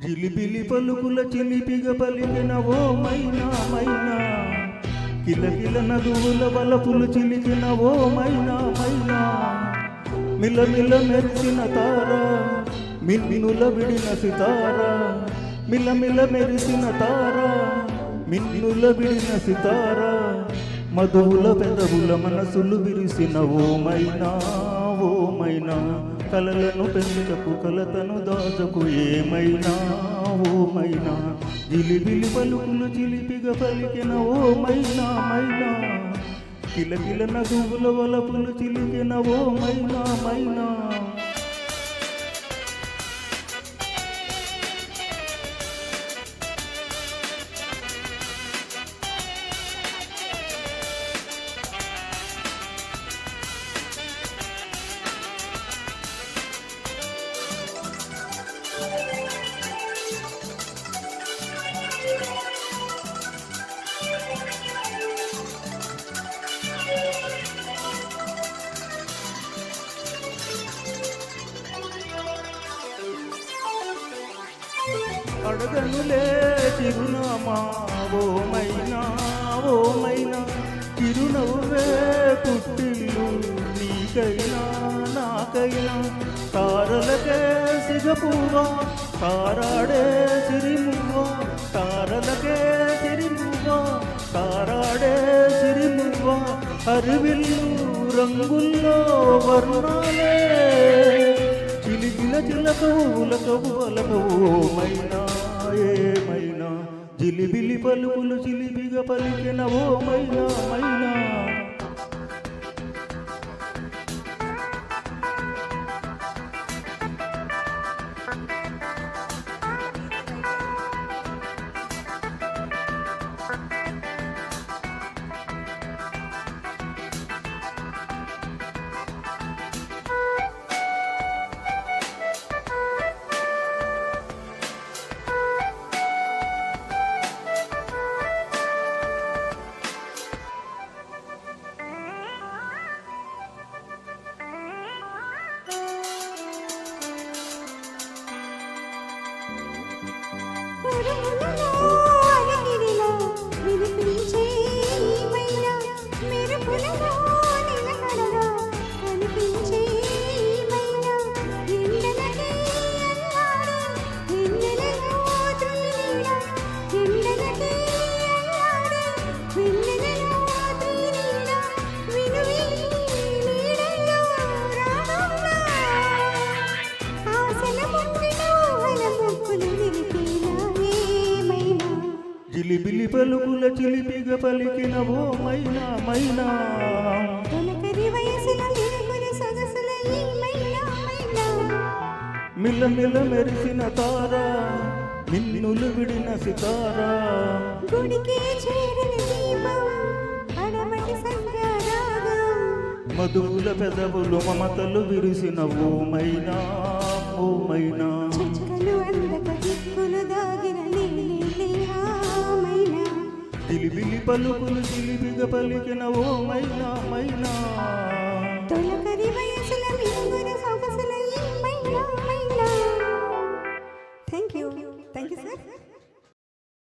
జిలిబిలి పలుకుల చిలిపిగ పలికిన ఓ మైనా మైనా, కిలకిల నదువుల వలపులు చిలికిన ఓ మైనా మైనా, మిలమిల మెరిసిన తార, మిన్నుల విడిన సితార, మిలమిల మెరిసిన తార, మిన్నుల విడిన సితార, మధువుల పెదవుల మనసులు విరిసిన ఓ మైనా ఓ మైనా, కలలను పెంచకు కలతను దాచకు ఏమైనా ఓ మైనా, జిలిబిలి పలుకులు చిలిపిగ పలికిన ఓ మైనా మైనా, కిలకిల నదువుల వలపులు చిలికిన ఓ మైనా మైనా. అడగనులే చిరునామా ఓ మైనా ఓ మైనా, చిరునవ్వే పుట్టిల్లు నీకైనా నాకైనా, తారలకే సిగపువ్వా తారాడే సిరిమువ్వా, తారలకే సిరిమువ్వా తారాడే సిరిమువ్వా, హరివిల్లు రంగుల్లో వర్ణాలే చిలికిన చిలకవులకవు అలకవు మైనా ఏమైనా, జిలిబిలి పలుకులు చిలిపిగ పలికిన ఓ మైనా మైనా. జిలిబిలి పలుకుల చిలిపిగ పలికిన ఓ మైనా మైనా, మిలమిల మెరిసిన తార, మిన్నులు విడిన సితార, మధువుల పెదవులు మమతలు విరిసిన ఓ మైనా ఓ మైనా, జిలిబిలి పలుకులు చిలిపిగ పలికిన ఓ మైనా మైనా. తొలకరి వయసుల మింగున సొగసుల ఈ మైనా మైనా.